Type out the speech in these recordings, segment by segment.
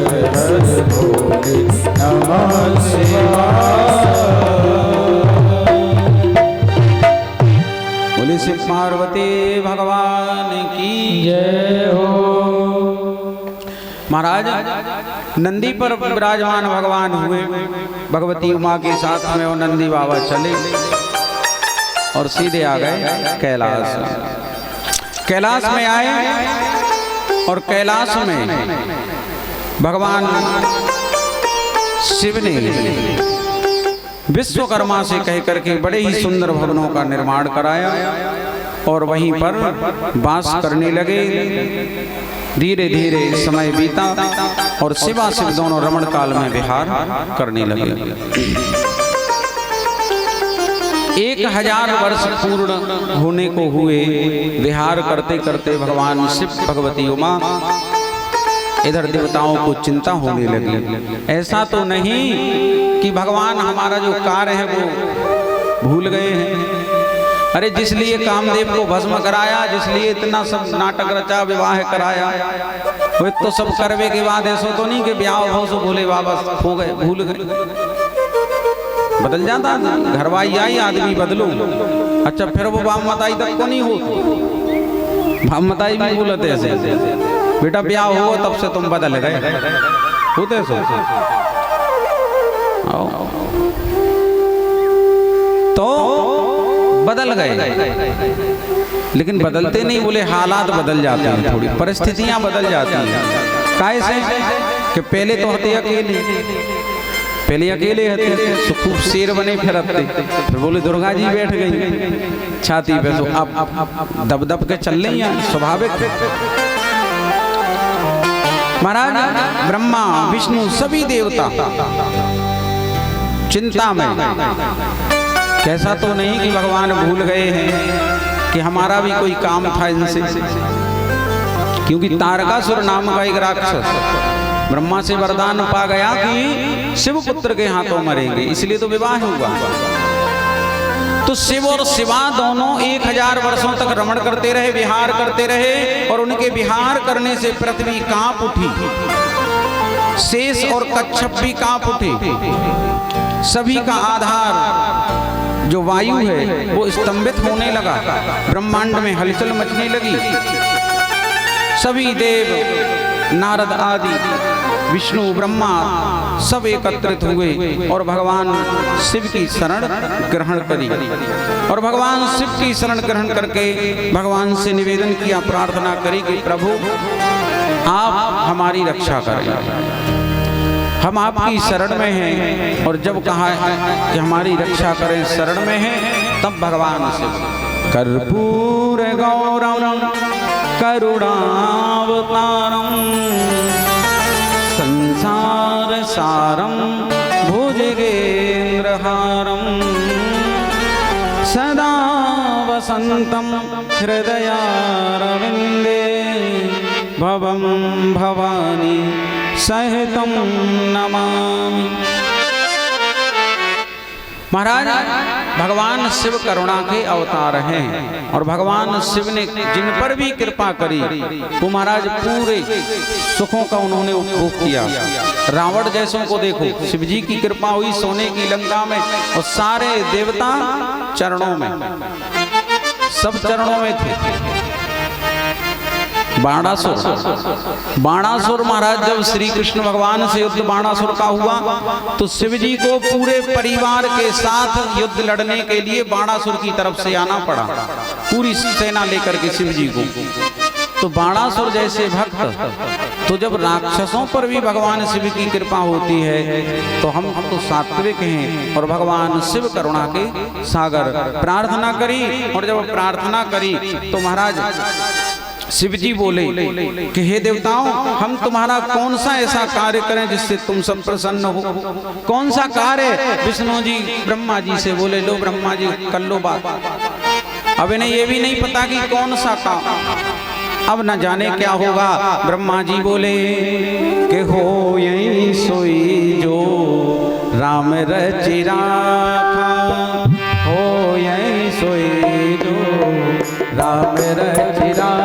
हर भोले नमः शिवाय। बोले शिव पार्वती भगवान की जय हो। महाराज नंदी पर विराजमान भगवान हुए, भगवती उमा के साथ में वो नंदी बाबा चले और सीधे आ गए कैलाश। कैलाश में आए और कैलाश में भगवान शिव ने विश्वकर्मा से कह करके बड़े ही सुंदर भवनों का निर्माण कराया और वहीं पर वास करने लगे। धीरे धीरे समय बीता और शिवा शिव दोनों रमण काल में विहार करने लगे। 1000 वर्ष पूर्ण होने को हुए। विहार करते करते भगवान शिव भगवती उमा इधर देवताओं को चिंता होने लगी। ऐसा तो नहीं कि भगवान हमारा जो कार्य है वो भूल गए हैं। अरे जिसलिए कामदेव को भस्म कराया, जिसलिए इतना सब नाटक रचा, विवाह कराया, वो तो सब करवे के बाद ऐसा तो नहीं कि ब्याह हो सो भोले बाबा खो गए, भूल गए। बदल जाता ना, घरवाई आई आदमी बदलो। अच्छा फिर वो बाम मताई तक को नहीं हो, बाम मताई भी बोलते ऐसे, बेटा ब्याह हो तब से तुम बदल गए, होते सो। तो बदल गए, लेकिन बदलते नहीं, बोले हालात बदल जाते हैं, थोड़ी परिस्थितियां बदल जाती हैं। कैसे कि पहले तो होते अकेले, पहले अकेले हते, खूब शेर बने फिरते, फिर बोले दुर्गा जी बैठ गई छाती पे, तो अब दब दब के चल रही हैं, स्वाभाविक। महाराज ब्रह्मा विष्णु सभी देवता चिंता में। कैसा तो नहीं कि भगवान भूल गए हैं कि हमारा भी कोई काम था इनसे, क्योंकि तारकासुर नाम का एक राक्षस ब्रह्मा से वरदान पा गया कि शिव पुत्र के हाथों मरेंगे, इसलिए तो विवाह हुआ। तो शिव और शिवा दोनों 1000 वर्षों तक रमण करते रहे, विहार करते रहे, और उनके विहार करने से पृथ्वी कांप उठी, शेष और कच्छप भी कांप उठे। सभी का आधार जो वायु है वो स्तंभित होने लगा, ब्रह्मांड में हलचल मचने लगी। सभी देव नारद आदि विष्णु ब्रह्मा सब एकत्रित हुए और भगवान शिव की शरण ग्रहण करी। और भगवान शिव की शरण ग्रहण करके भगवान से निवेदन किया, प्रार्थना करी कि प्रभु आप हमारी रक्षा करें, हम आपकी शरण में हैं। और जब कहा कि हमारी रक्षा करें, शरण में हैं, तब भगवान शिव कर्पूर गौरम करुणावतारम संसार सारम भुजगेन्द्रहारम सदा वसंतम हृदयारविंदे भवम भवानी सहितम नमामि। महाराज भगवान शिव करुणा के अवतार हैं और भगवान शिव ने जिन पर भी कृपा करी वो महाराज पूरे सुखों का उन्होंने उपभोग किया। रावण जैसों को देखो, शिव जी की कृपा हुई सोने की लंका में और सारे देवता चरणों में, सब चरणों में थे। बाणासुर महाराज जब श्री कृष्ण भगवान से युद्ध बाणासुर का हुआ तो शिव जी को पूरे परिवार के साथ युद्ध लड़ने के लिए बाणासुर की तरफ से आना पड़ा, पूरी सेना लेकर के शिव जी को। तो बाणासुर जैसे भक्त, तो जब राक्षसों पर भी भगवान शिव की कृपा होती है तो हम तो सात्विक हैं और भगवान शिव करुणा के सागर। प्रार्थना करी और जब प्रार्थना करी तो महाराज शिव जी बोले कि हे देवताओं, हम तुम्हारा कौन सा ऐसा कार्य करें जिससे तुम सब प्रसन्न हो, कौन सा कार्य? विष्णु जी ब्रह्मा जी से बोले, लो ब्रह्मा जी कर लो बात। अब इन्हें ये भी नहीं पता कि कौन सा काम, अब न जाने क्या होगा। ब्रह्मा जी बोले कि हो यही सोई जो राम रचि राखा, हो यही सोई जो राम रचि राखा,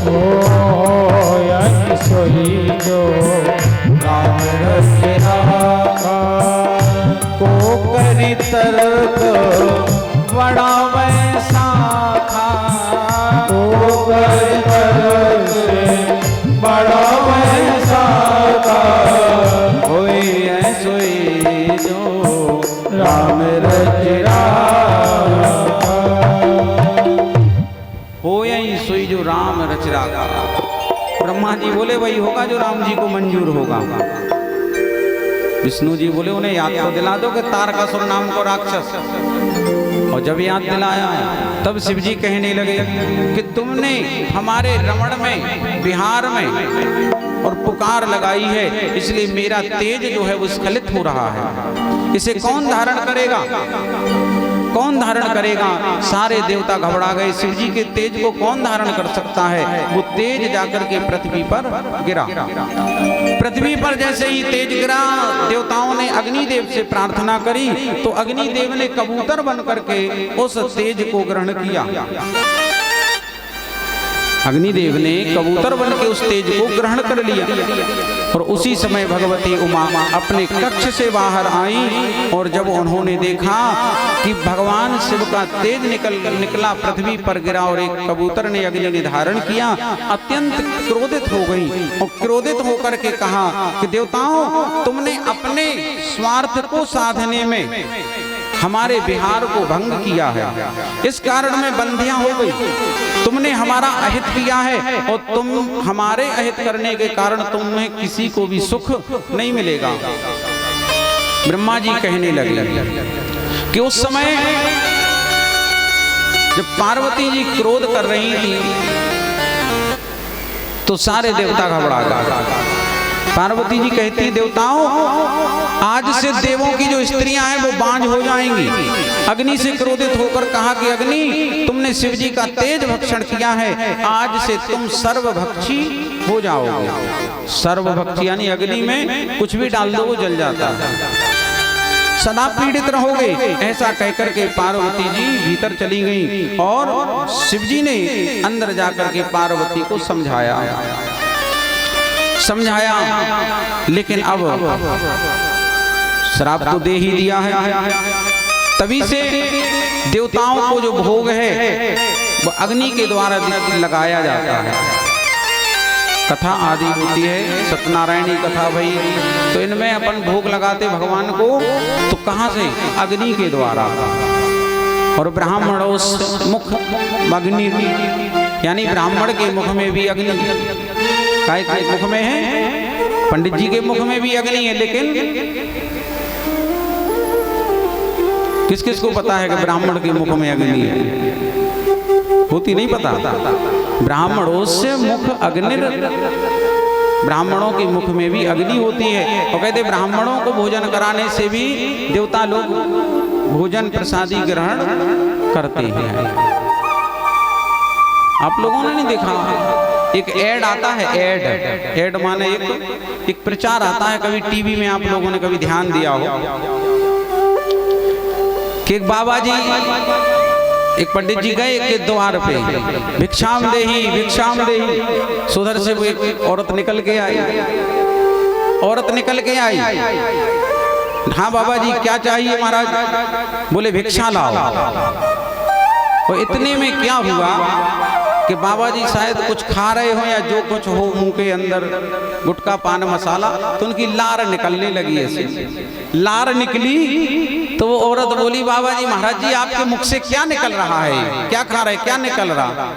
हो यही सोई सोई जो राम रचना को करी तर्क बड़ा वैसा था, को करी तर्क बड़ा वैसा था, होई सोई जो राम रचना होई सोई जो राम रच रहा। ब्रह्मा जी बोले वही होगा जो राम जी को मंजूर होगा। विष्णु जी बोले उन्हें याद तो दिला दो कि तारकासुर नाम को राक्षस, और जब याद दिलाया तब शिव जी कहने लगे कि तुमने हमारे रमण में बिहार में और पुकार लगाई है, इसलिए मेरा तेज जो है वो स्खलित हो रहा है। इसे कौन धारण करेगा, कौन धारण करेगा? सारे देवता घबरा गए। शिव जी के तेज को कौन धारण कर सकता है? वो तेज जाकर के पृथ्वी पर गिरा। पृथ्वी पर जैसे ही तेज गिरा, देवताओं ने अग्निदेव से प्रार्थना करी तो अग्निदेव ने कबूतर बन करके उस तेज को ग्रहण किया। अग्निदेव ने कबूतर बन के उस तेज को ग्रहण कर लिया। और उसी समय भगवती उमा अपने कक्ष से बाहर आई, और जब उन्होंने देखा कि भगवान शिव का तेज निकला पृथ्वी पर गिरा और एक कबूतर ने अग्नि ने धारण किया, अत्यंत क्रोधित हो गई और क्रोधित होकर के कहा कि देवताओं, तुमने अपने स्वार्थ को साधने में हमारे बिहार को भंग किया है, इस कारण में बंधिया हो गई। तुमने हमारा अहित किया है और तुम हमारे अहित करने के कारण तुम्हें किसी को भी सुख नहीं मिलेगा। ब्रह्मा जी कहने लगे कि उस समय जब पार्वती जी क्रोध कर रही थी तो सारे देवता घबरा गए। पार्वती जी कहती, देवताओं, आज से देवों की जो स्त्रियां हैं वो बांझ हो जाएंगी। अग्नि से क्रोधित होकर कहा कि अग्नि, तुमने शिव जी का तेज भक्षण किया है, आज से तुम सर्वभक्षी हो जाओगे। सर्वभक्षी यानी अग्नि में कुछ भी डाल दो वो जल जाता है, सदा पीड़ित रहोगे। ऐसा कहकर के पार्वती जी भीतर चली गई और शिव जी ने अंदर जाकर के पार्वती को समझाया, लेकिन अब श्राप तो दे ही दिया है। तभी से देवताओं को जो भोग है वो अग्नि के द्वारा लगाया जाता है। कथा आदि होती है, सत्यनारायणी कथा भाई, तो इनमें अपन भोग लगाते भगवान को, तो कहाँ से? अग्नि के द्वारा। और ब्राह्मणों मुख अग्नि, यानी ब्राह्मण के मुख में भी अग्नि, काय के मुख में है, पंडित जी के मुख में भी अग्नि है, लेकिन किस किस को पता है कि ब्राह्मण के मुख में अग्नि है? होती नहीं पता। ब्राह्मणों से मुख अग्नि, ब्राह्मणों के मुख में भी अग्नि होती है। और कहते ब्राह्मणों को भोजन कराने से भी देवता लोग भोजन प्रसादी ग्रहण करते हैं। आप लोगों ने नहीं देखा, एक एड आता है, एड माने एक प्रचार आता है, कभी टीवी में आप लोगों ने कभी ध्यान दिया हो कि एक बाबा जी, एक पंडित जी गए के द्वार पे, भिक्षाम देही भिक्षाम देही। उधर से वो एक औरत निकल के आई, हाँ बाबा जी क्या चाहिए महाराज? बोले भिक्षा लाओ। और इतने में क्या हुआ कि बाबा जी शायद कुछ खा रहे हो या जो कुछ हो मुंह के अंदर, गुटखा पान मसाला, तो उनकी लार निकलने लगी। ऐसे लार निकली तो वो औरत बोली, बाबा जी महाराज जी आपके मुख से क्या निकल रहा है? क्या खा रहे, क्या निकल रहा?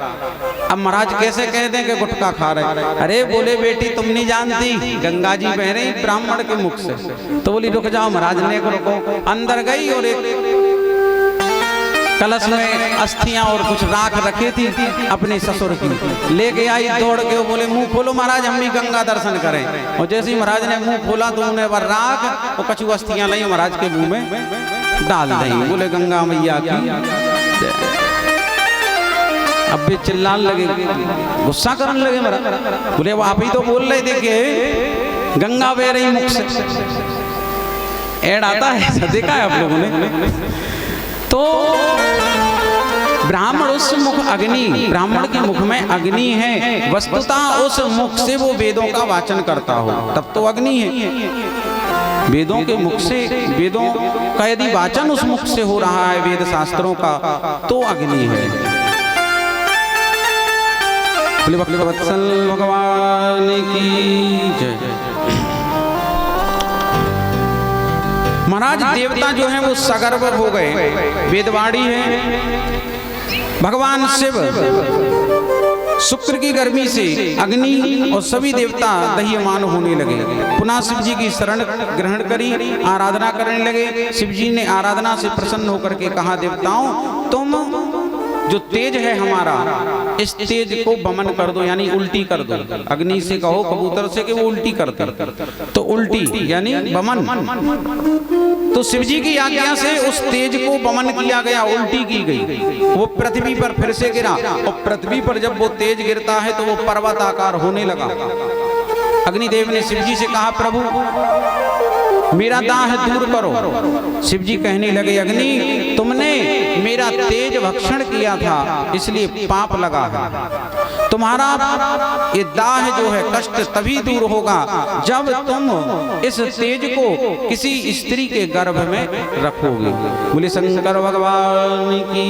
अब महाराज कैसे कह दें कि गुटखा खा रहे? अरे बोले बेटी तुम नहीं जानती, गंगा जी बह रही ब्राह्मण के मुख से। तो बोली रुक जाओ महाराज ने रुको। अंदर गई और एक कलश में अस्थियां और कुछ राख रखी थी अपने ससुर की, लेके आई दौड़ के। बोले मुंह खोलो महाराज, हम भी गंगा दर्शन करें। और जैसे ही महाराज ने मुंह खोला तो उन्हें वह राख और कछु अस्थियां लाई महाराज के मुंह में डाल दी। बोले गंगा मैया की। अब भी चिल्लाने लगे, गुस्सा करने लगे महाराज। बोले वो आप ही तो बोल रहे थे कि गंगा बह रही मुख से। ऐड आता है, देखा है आप लोगों ने? तो ब्राह्मण उस मुख अग्नि, ब्राह्मण के मुख में अग्नि है, वस्तुतः उस मुख से वो वेदों का वाचन करता हो तब तो अग्नि है। वेदों के मुख से, वेदों का यदि वाचन उस मुख से हो रहा है, वेद शास्त्रों का, तो अग्नि है। वत्सल भगवान की जय। महाराज देवता जो हैं वो सगर्व हो गए, वेदवाणी है। भगवान शिव शुक्र की गर्मी से अग्नि और सभी देवता दह्यमान होने लगे। पुनः शिव जी की शरण ग्रहण करी, आराधना करने लगे। शिव जी ने आराधना से प्रसन्न होकर के कहा, देवताओं तुम जो तेज है हमारा, इस तेज को बमन कर दो, यानी उल्टी कर दो। अग्नि से कहो कबूतर से कि वो उल्टी कर दो, तो उल्टी यानी बमन। तो शिव जी की आज्ञा से उस तेज को बमन किया गया, उल्टी की गई। वो पृथ्वी पर फिर से गिरा, और पृथ्वी पर जब वो तेज गिरता है तो वो पर्वताकार होने लगा। अग्निदेव ने शिव जी से कहा, प्रभु मेरा दाह दूर करो। शिव जी कहने लगे, अग्नि तुमने मेरा तेज भक्षण किया था, इसलिए पाप लगा है। तुम्हारा ये दाह जो है, कष्ट तभी दूर होगा जब तुम इस तेज को किसी स्त्री के गर्भ में रखोगे। बोले शंकर भगवान की।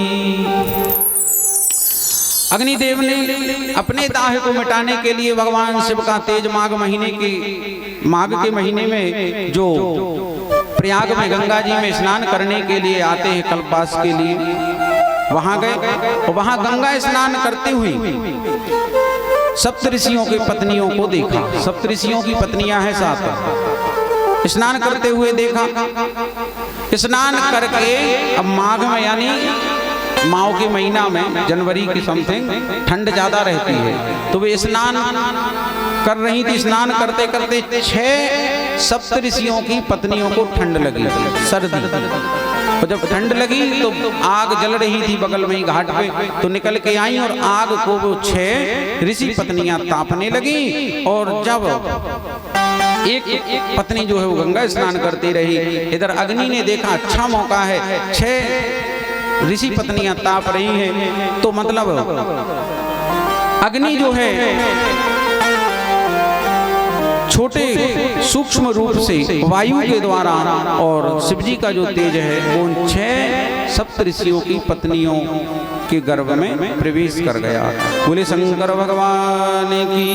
अग्निदेव ने अपने दाह को मिटाने के लिए भगवान शिव का तेज माघ के महीने में जो प्रयाग में गंगा जी में स्नान करने के लिए आते हैं कल्पवास के लिए, वहां गए और वहां गंगा स्नान करते हुए सप्तऋषियों के पत्नियों को देखा। सप्तऋषियों की पत्नियां हैं 7। स्नान करते हुए देखा। स्नान करके अब माघ में यानी माओ के महीना में, जनवरी की समथिंग, ठंड ज्यादा रहती है, तो वे स्नान कर रही थी। स्नान करते करते 6 सप्तऋषियों की पत्नियों को ठंड लगी, सर्दी। और जब ठंड लगी तो आग जल रही थी बगल में ही घाट पे, तो निकल के आई और आग को वो 6 ऋषि पत्नियां तापने लगी। और जब एक पत्नी जो है वो गंगा स्नान करती रही, इधर अग्नि ने देखा अच्छा मौका है, 6 ऋषि पत्नियां ताप रही हैं, तो मतलब अग्नि जो है छोटे सूक्ष्म रूप से वायु के द्वारा, और शिव जी का जो तेज है वो उन 6 सप्तऋषियों की पत्नियों के गर्भ में प्रवेश कर गया। बोले शंकर भगवान की।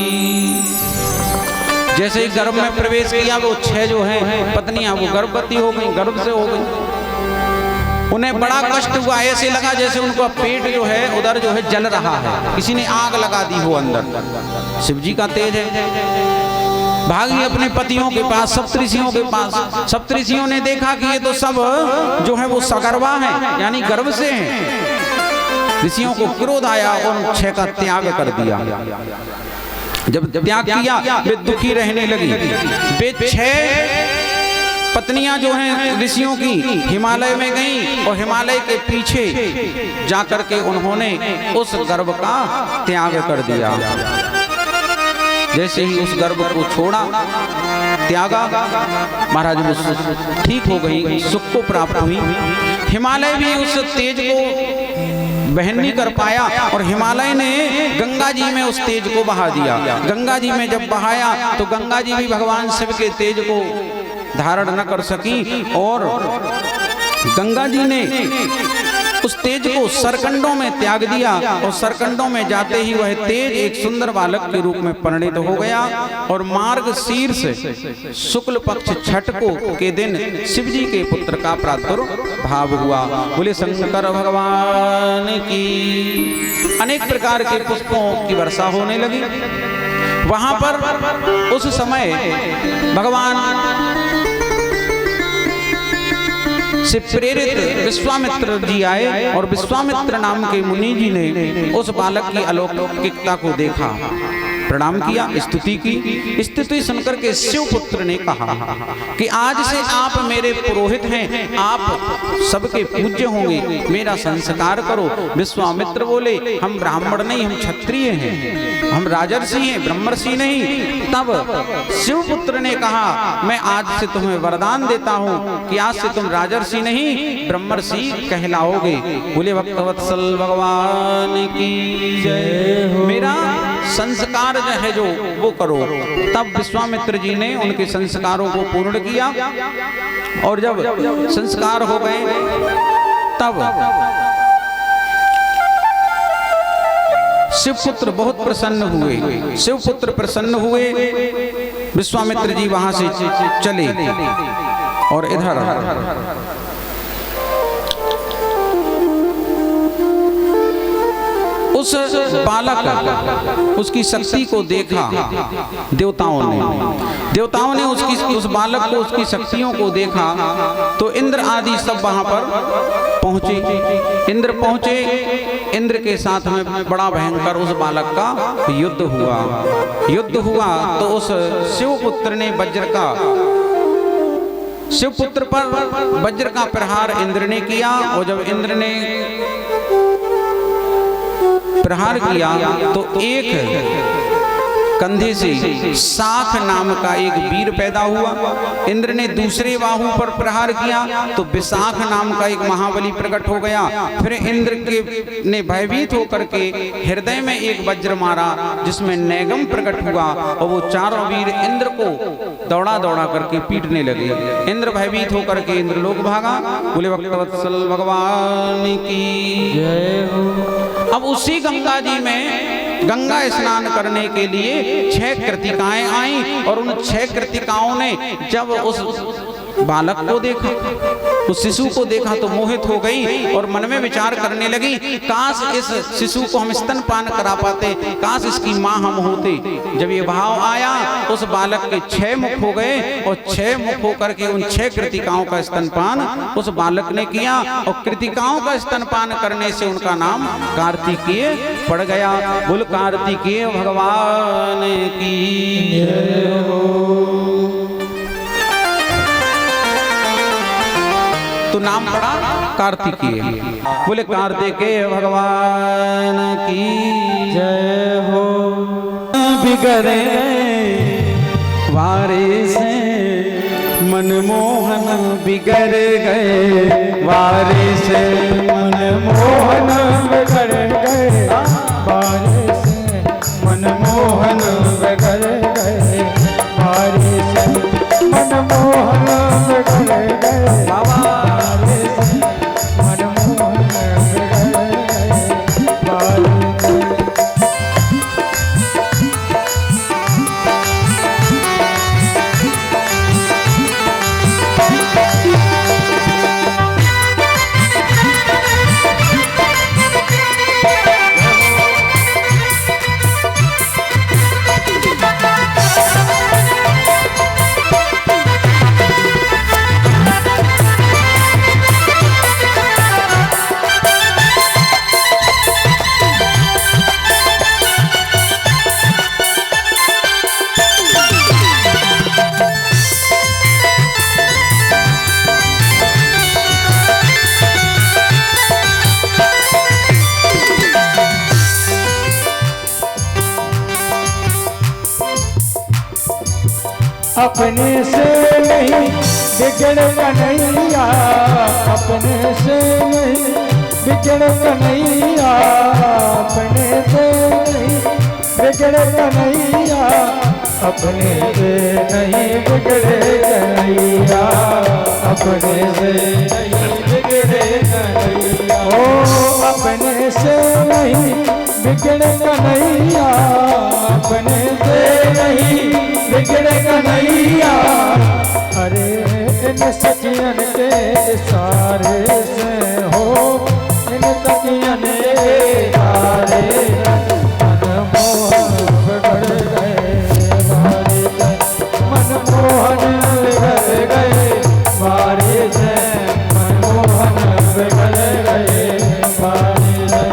जैसे ही गर्भ में प्रवेश किया, वो 6 जो है पत्नियां वो गर्भवती हो गई, गर्भ से हो गई। उन्हें बड़ा कष्ट हुआ, ऐसे लगा जैसे उनका पेट जो है उधर जो है जल रहा है, किसी ने आग लगा दी हो अंदर। शिव जी का तेज है। भागी अपने पतियों के पास, सप्तऋषियों के पास। सप्तऋषियों ने देखा कि ये तो सब जो है वो सगर्वा है, यानी गर्भ से हैं। ऋषियों को क्रोध आया और 6 का त्याग कर दिया। जब त्याग किया वे दुखी रहने लगी। वे 6 पत्नियां जो हैं ऋषियों की हिमालय में गईं और हिमालय के पीछे जाकर के उन्होंने उस गर्भ का त्याग कर दिया। जैसे ही उस गर्भ को छोड़ा, त्यागा, महाराज वो ठीक हो गई, सुख को प्राप्त हुई। हिमालय भी उस तेज को बहन नहीं कर पाया और हिमालय ने गंगा जी में उस तेज को बहा दिया। गंगा जी में जब बहाया तो गंगा जी भी भगवान शिव के तेज को धारण न कर सकी और गंगा जी ने उस तेज को सरकंडों में त्याग दिया और सरकंडों में जाते ही वह तेज एक सुंदर बालक के रूप में परिणित हो गया। और मार्ग शीर्ष शुक्ल पक्ष छठ को के दिन शिव जी के पुत्र का प्रादुर्भाव हुआ। बोले शंकर भगवान की। अनेक प्रकार के पुष्पों की वर्षा होने लगी। वहां पर उस समय भगवान से प्रेरित विश्वामित्र जी आए और विश्वामित्र नाम के मुनि जी ने उस बालक की अलौकिकता को देखा। प्रणाम किया, स्तुति की। स्तुति सुनकर के शिवपुत्र ने कहा कि आज से आप मेरे पुरोहित हैं, आप सबके पूज्य होंगे, मेरा संस्कार करो। विश्वामित्र बोले हम ब्राह्मण नहीं, हम क्षत्रिय हैं, हम राजर्षि हैं, ब्रह्मर्षि नहीं। तब शिवपुत्र ने कहा मैं आज से तुम्हें वरदान देता हूँ कि आज से तुम राजर्षि नहीं ब्रह्मर्षि कहलाओगे। बोले भक्तवत्सल भगवान की जय। मेरा संस्कार जो है जो वो करो। तब विश्वामित्र जी ने उनके संस्कारों को पूर्ण किया और जब संस्कार हो गए तब शिवपुत्र बहुत प्रसन्न हुए। शिवपुत्र प्रसन्न हुए, विश्वामित्र जी वहां से चले और इधर उस बालक उसकी शक्ति को देखा। देवताओं ने उस बालक को, उसकी शक्तियों को देखा तो इंद्र आदि सब वहां पर पहुंचे। इंद्र पहुंचे, इंद्र के साथ में बड़ा भयंकर उस बालक का युद्ध हुआ। तो उस शिवपुत्र ने शिवपुत्र पर वज्र का प्रहार इंद्र ने किया और जब इंद्र ने प्रहार किया तो एक कंधे से शाख नाम का एक वीर पैदा हुआ। इंद्र ने दूसरे बाहु पर प्रहार किया तो विशाख नाम का एक महाबली प्रकट हो गया। फिर इंद्र ने भयभीत होकर के हृदय में एक वज्र मारा जिसमें नैगम प्रकट हुआ और वो चारों वीर इंद्र को दौड़ा करके पीटने लगे। इंद्र भयभीत होकर के इंद्रलोक भागा। बोले भक्तवत्सल भगवान की जय हो। अब उसी गंगा जी में गंगा स्नान करने के लिए 6 कृतिकाएं आईं और उन 6 कृतिकाओं ने जब उस बालक को देखा, उस शिशु को देखा तो मोहित हो गई और मन में विचार करने लगी काश इस शिशु को हम स्तनपान करा पाते, काश इसकी माँ हम होते। जब ये भाव आया उस बालक के 6 मुख हो गए और 6 मुख होकर के उन 6 कृतिकाओं का स्तनपान उस बालक ने किया और कृतिकाओं का स्तनपान करने से उनका नाम कार्तिकेय पड़ गया। बोल कार्तिकेय भगवान की जय हो। तो नाम पड़ा कार्तिकेय। बोले कार्तिकेय भगवान की जय हो। बिगड़े वारे से मनमोहन बिगड़ गए, वारे से मनमोहन बिगड़ गए, वारे से मनमोहन बिगड़ गए, वारे से मनमोहन बिगड़ गए, वारे से मनमोहन बिगड़ गए, वारे से। अपने से नहीं बिगड़ कन्हैया, अपने से नहीं बिगड़ कन्हैया, अपने से नहीं बिगड़ कन्हैया, अपने से नहीं बिगड़े कन्हैया, अपने से नहीं बिगड़े कन्हैया, ओ अपने से नहीं बिगड़ कन्हैया, अपने से नहीं बिगड़ कन्हैया। अरे इन सखियन के सारे से हो, इन सखियन के सारे मनमोहन बिगड़ गए, मनमोहन बिगड़ गए, बारे से मनमोहन बिगड़ गए, बारे से।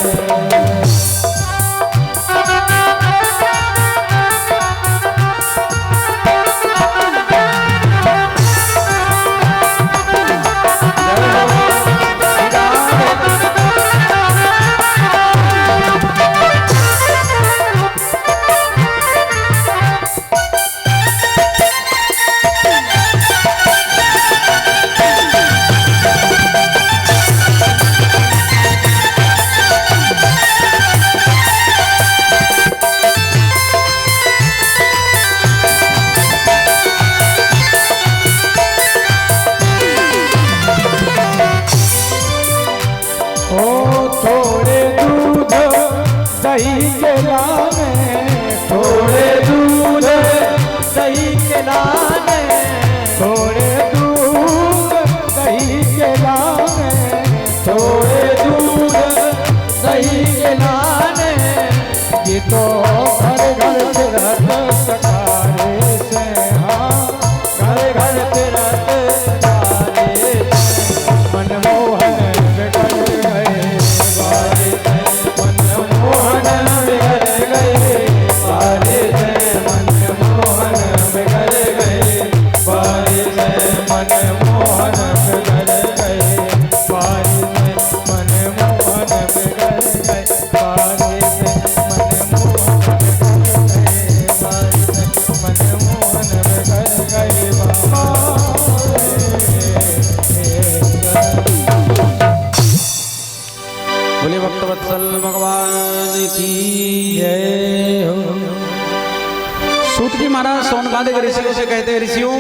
शौनकादिक ऋषियों से कहते हैं, ऋषियों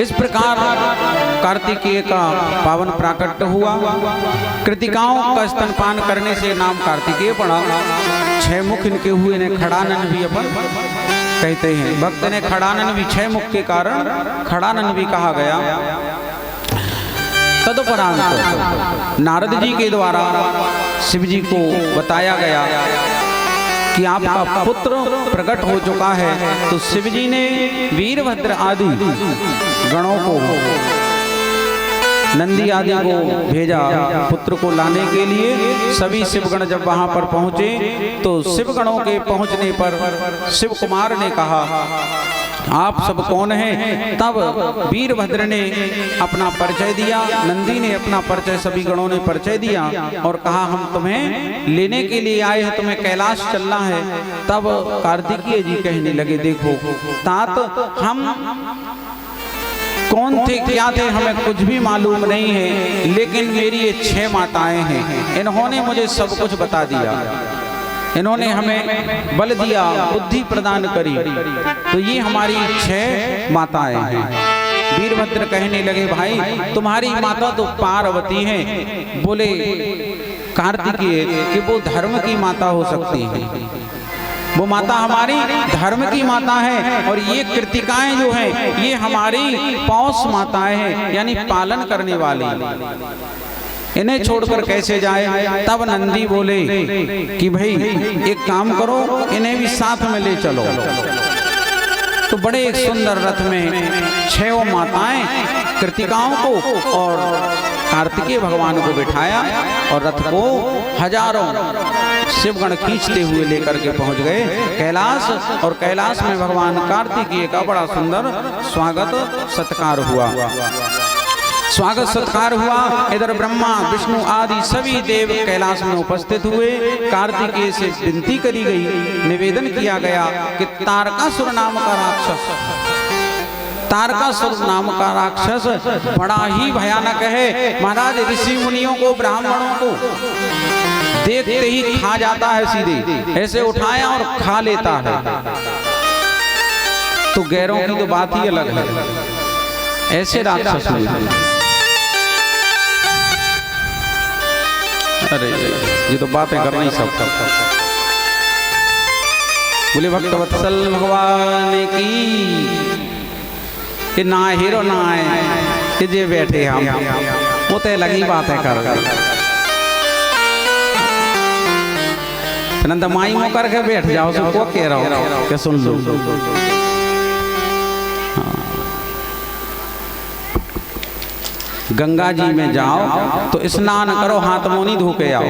इस प्रकार कार्तिकेय का पावन प्राकट्य हुआ। कृतिकाओं का स्तनपान करने से नाम कार्तिकेय पड़ा। 6 मुख इनके हुए ने खड़ानन भी अपन कहते हैं। भक्त ने खड़ानन भी 6 मुख के कारण खड़ानन भी कहा गया। तदुपरांत नारद जी के द्वारा शिव जी को बताया गया कि आपका पुत्र प्रकट हो चुका है। तो शिव जी ने वीरभद्र आदि गणों को, नंदी आदि को भेजा पुत्र को लाने के लिए। सभी शिवगण जब वहां पर पहुंचे तो शिवगणों के पहुंचने पर शिव कुमार ने कहा, आप सब कौन हैं? तब वीरभद्र ने अपना परिचय दिया, नंदी ने अपना परिचय, सभी गणों ने परिचय दिया और कहा, हम तुम्हें लेने के लिए आए हैं, तुम्हें कैलाश चलना है। तब कार्तिकेय जी कहने लगे, देखो तात, हम कौन थे, क्या थे, हमें कुछ भी मालूम नहीं है, लेकिन मेरी ये 6 माताएं हैं, इन्होंने मुझे सब कुछ बता दिया, इन्होंने हमें बल दिया, बुद्धि प्रदान करी, तो ये हमारी 6 माताएं हैं। वीरभद्र कहने लगे, भाई तुम्हारी माता तो पार्वती हैं। बोले कार्तिकेय कि वो धर्म की माता हो सकती है, वो माता हमारी धर्म की माता है, और ये कृतिकाएं जो हैं ये हमारी पौष माताएं हैं, यानी पालन करने वाली। इन्हें छोड़कर कैसे जाए? तब नंदी बोले कि भाई एक काम करो, इन्हें भी साथ में ले चलो। तो बड़े एक सुंदर रथ में 6 माताएं कृतिकाओं को और कार्तिकेय भगवान को बिठाया और रथ को हजारों शिवगण खींचते हुए लेकर के पहुंच गए कैलाश। और कैलाश में भगवान कार्तिकेय का बड़ा सुंदर स्वागत सत्कार हुआ। स्वागत सत्कार हुआ। इधर ब्रह्मा विष्णु आदि सभी देव कैलाश में उपस्थित हुए। कार्तिकेय से विनती करी गई, निवेदन किया गया कि तारकासुर नाम का राक्षस, तारकासुर नाम का राक्षस बड़ा ही भयानक है। महाराज ऋषि मुनियों को, ब्राह्मणों को देखते ही खा जाता है, सीधे ऐसे उठाया और खा लेता है। तो गैरों की तो बात ही अलग है, ऐसे राक्षस हुए। अरे ये तो बातें करना ही सब। बोले भक्त वत्सल भगवान की, कि ना हीरो ना आए कि जे बैठे हम, वो तो लगी बातें कर नंद माई मुँह करके बैठ जाओ, सबको कह रहा हो कि सुन लो। गंगा जी में जाओ तो स्नान करो, हाथ मुंह नहीं धो के आओ।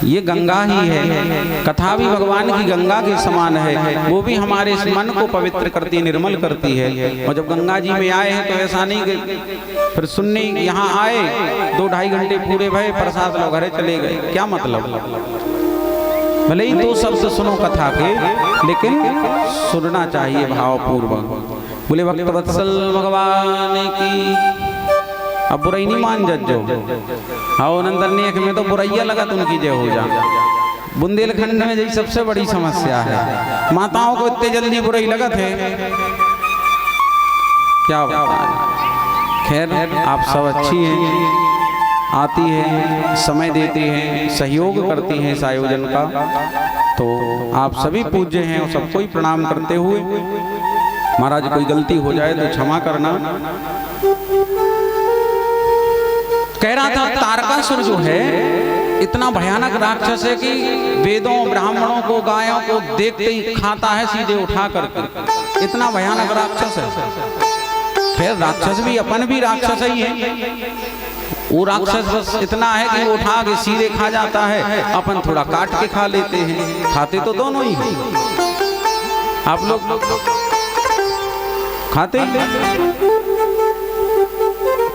ये गंगा ही है। कथा भी भगवान की गंगा के समान है, वो भी हमारे इस मन को पवित्र करती है, निर्मल करती है। और जब गंगा जी में आए हैं तो ऐसा नहीं कि फिर सुनने यहाँ आए 2-2.5 घंटे पूरे भय, प्रसाद लो घरे चले गए, क्या मतलब? भले ही 2 शब्द सुनो कथा के, लेकिन सुनना चाहिए भावपूर्वक। बोले भक्त वत्सल भगवान की। अब बुराई नहीं मान जज्जो, आओ नंदन में तो बुराइया लगा तो उनकी जय हो जा। बुंदेलखंड में यही सबसे बड़ी समस्या है, माताओं को इतने जल्दी बुराई लगा थे, क्या बात। खैर आप सब अच्छी हैं, आती है, समय देती हैं, सहयोग करती हैं इस आयोजन का, तो आप सभी पूज्य हैं और सबको ही प्रणाम करते हुए महाराज कोई गलती हो जाए तो क्षमा करना। कह रहा था तारकासुर जो है इतना भयानक राक्षस है कि वेदों, ब्राह्मणों को, गायों को देखते ही खाता है सीधे उठा करके, इतना भयानक राक्षस है। खैर राक्षस भी, अपन भी राक्षस ही है। वो राक्षस बस इतना है कि वो उठा के सीधे खा जाता है, अपन थोड़ा काट के खा लेते हैं, खाते तो दोनों ही हैं। आप लोग खाते ही।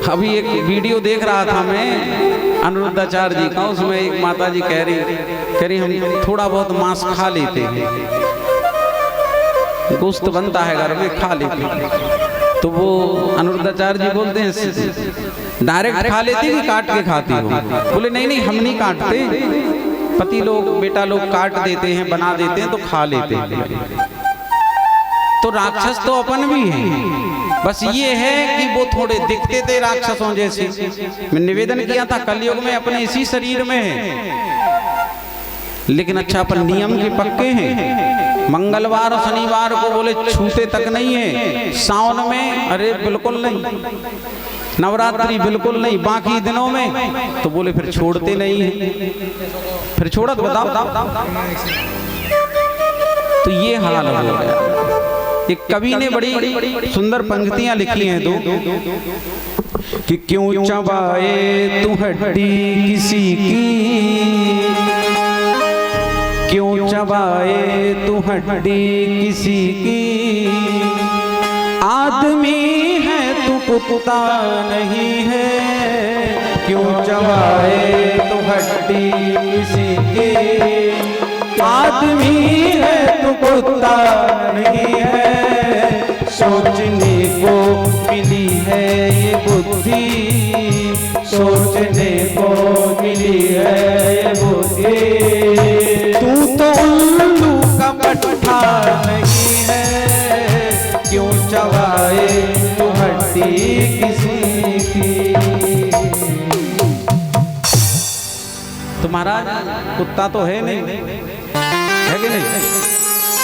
अभी एक वीडियो देख रहा था मैं अनिरुद्धाचार्य जी का, उसमें एक माता जी कह रही हम थोड़ा बहुत मांस खा लेते हैं, गोश्त बनता है घर में, खा लेते हैं। तो वो अनिरुद्धाचार्य जी बोलते हैं डायरेक्ट खा लेती कि काट के खाती हो? बोले नहीं नहीं, हम नहीं काटते, पति लोग बेटा लोग काट देते हैं, बना देते हैं तो खा लेते हैं। तो राक्षस तो अपन भी हैं, बस ये है कि वो थोड़े दिखते थे राक्षसों जैसे। मैं निवेदन किया था कलयुग में अपने इसी शरीर में है, लेकिन अच्छा अपन नियम के पक्के हैं। मंगलवार और शनिवार को बोले छूते तक नहीं है, सावन में अरे बिल्कुल नहीं, नवरात्रि बिल्कुल नहीं, बाकी दिनों में तो बोले फिर छोड़ते नहीं है। फिर छोड़त बताओ, तो ये हाल हो गया। एक कवि ने बड़ी सुंदर पंक्तियां लिखी हैं दो, कि क्यों चबाए तू हड्डी किसी की, क्यों चबाए तू हड्डी किसी की, आदमी है तू कुत्ता नहीं है, क्यों चबाए तू हड्डी किसी की, आदमी है तू कुत्ता नहीं है, सोचने को मिली है ये बुद्धि, सोचने को मिली है ये बुद्धि, तू तो उल्लू का पट्टा नहीं है, क्यों चबाए तू हड्डी किसी की। तो महाराज कुत्ता तो है नहीं, है कि नहीं?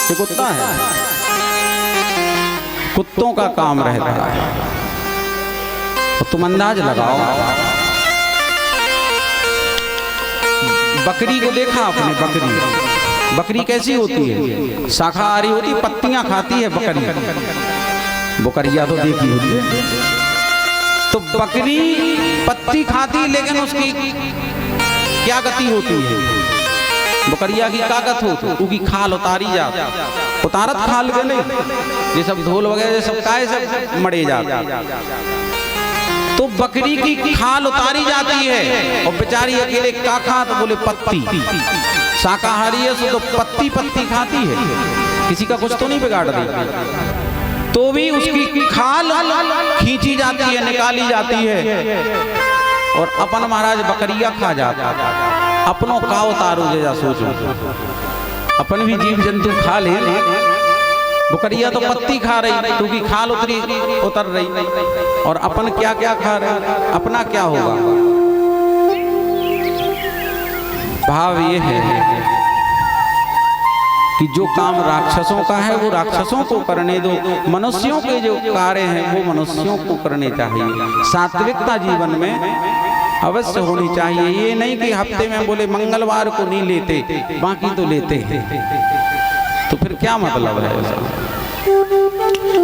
ये कुत्ता है, कुत्तों का काम रहता है। तो तुम अंदाज लगाओ, बकरी को देखा आपने? बकरी, बकरी कैसी होती है? शाकाहारी होती, पत्तियां खाती है बकरी, बकरिया तो देखी होती है। तो बकरी पत्ती खाती, लेकिन उसकी क्या गति होती है? बकरिया की ताकत होती, उसकी खाल उतारी जाती, उतारत खाल के नहीं, ये सब ढोल वगैरह सब काय सब मरे जाते। तो बकरी की खाल उतारी जाती है और बेचारी अकेले का खा, तो बोले पत्ती, शाकाहारी है तो पत्ती पत्ती खाती है, किसी का कुछ तो नहीं बिगाड़ रही, तो भी उसकी खाल खींची जाती है, निकाली जाती है। और अपन महाराज बकरिया खा जाता, अपनों का उतारो जैसा सोचो, अपन भी जीव जंतु खा ले, बकरिया तो पत्ती खा रही क्योंकि खाल उतर रही, और अपन क्या क्या खा रहे, अपना क्या होगा? भाव ये है कि जो काम राक्षसों का है वो राक्षसों को करने दो, मनुष्यों के जो कार्य हैं वो मनुष्यों को करने चाहिए। सात्विकता जीवन में अवश्य होनी चाहिए। ये नहीं कि हफ्ते में बोले मंगलवार को नहीं लेते, बाकी तो लेते हैं, तो फिर क्या मतलब है?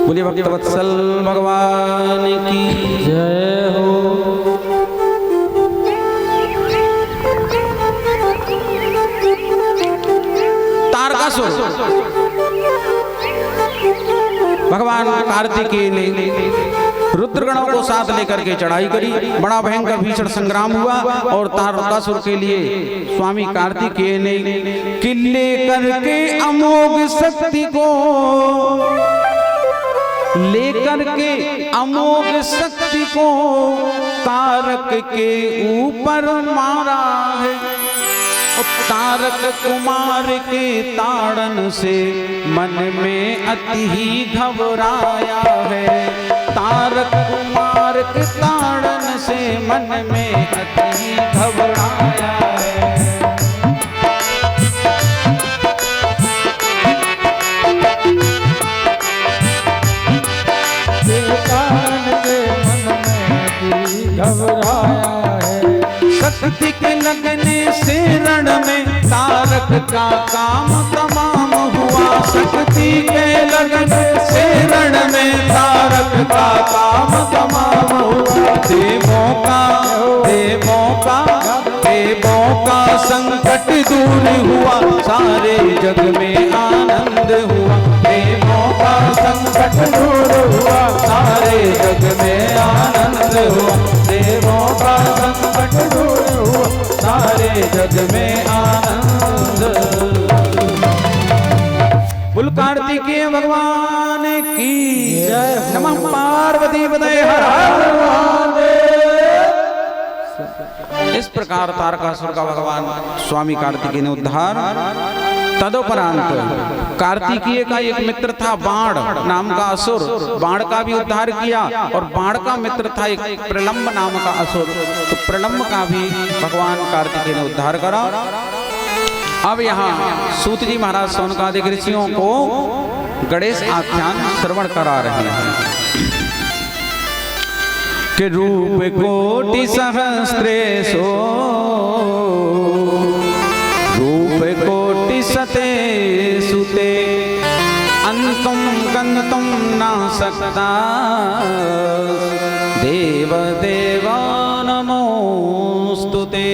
बोलिए भक्तवत्सल भगवान की जय हो। तारकासुर भगवान कार्तिकेय ने रुद्रगणों को साथ लेकर के चढ़ाई करी, बड़ा भयंकर भीषण संग्राम हुआ, और तारकासुर के लिए स्वामी कार्तिकेय ने किले करके अमोघ शक्ति को, लेकर के अमोघ शक्ति को तारक के ऊपर मारा है। तारक कुमार के ताड़न से मन में अति ही घबराया है, तारक कुमार के ताड़न से मन में अति ही घबराया है। घबराया है, शक्ति के लगने से रण में तारक का काम तमाम हुआ, शक्ति के लगने से रण में तारक का काम तमाम हुआ। देवों का संकट दूर हुआ, सारे जग में आनंद हुआ। देवों का संकट दूर हुआ, सारे जग में आनंद हुआ। देवों का संकट दूर हुआ, सारे जग में आनंद। बोल कार्तिकेय भगवान की जय। नमः पार्वती पतये हर हर महादेव। इस प्रकार तारकासुर का भगवान स्वामी कार्तिकेय ने उद्धार। तदुपरांत कार्तिकेय का एक मित्र था बाण नाम का असुर, बाण का भी उद्धार किया। और बाण का मित्र था एक प्रलंब नाम का असुर, तो प्रलंब का भी भगवान कार्तिकेय ने उद्धार करा। अब यहाँ सूत जी महाराज सौनकादिक ऋषियों को गणेश आख्यान श्रवण करा रहे हैं कि रूप कोटि सहस्रेशो रूप कोटि सते सुते अंतम गंतुम न सकता देव देवा नमोस्तुते।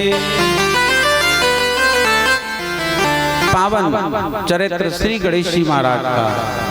पावन चरित्र श्री गणेश जी महाराज का